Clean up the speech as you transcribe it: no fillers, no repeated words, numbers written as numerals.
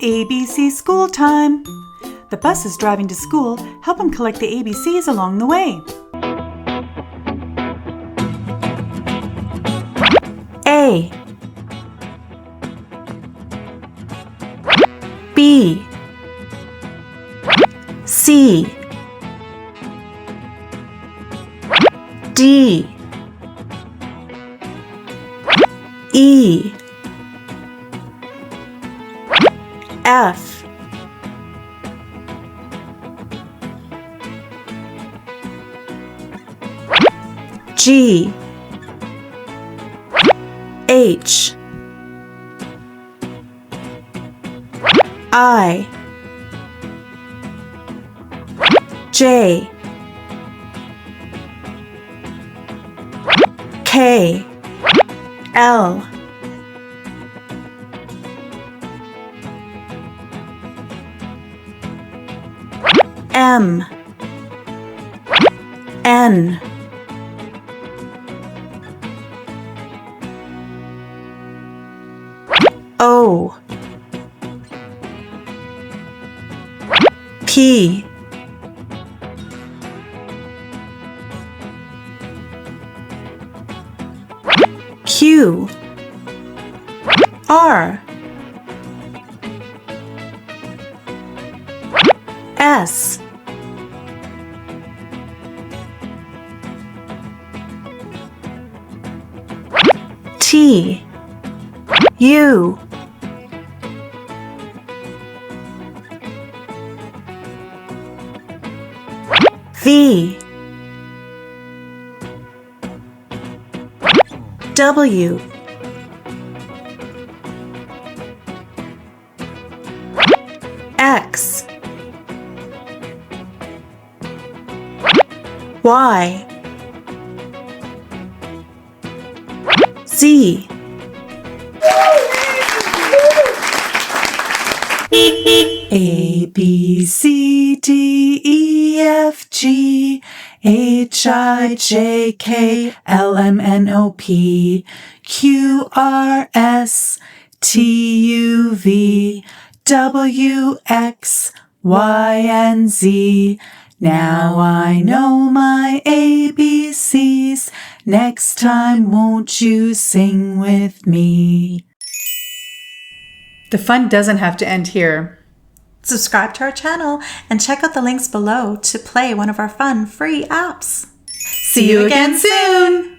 ABC school time. The bus is driving to school. Help him collect the ABCs along the way. A, B, C, D, E, F, G, H, I, J, K, L, M, N, O, P, Q, R, S, T, U, V, W, X, Y, Z. A, B, C, D, E, F, G, H, I, J, K, L, M, N, O, P, Q, R, S, T, U, V, W, X, Y, and Z. Now I know my ABCs. Next time, won't you sing with me? The fun doesn't have to end here. Subscribe to our channel and check out the links below to play one of our fun free apps. See you again soon!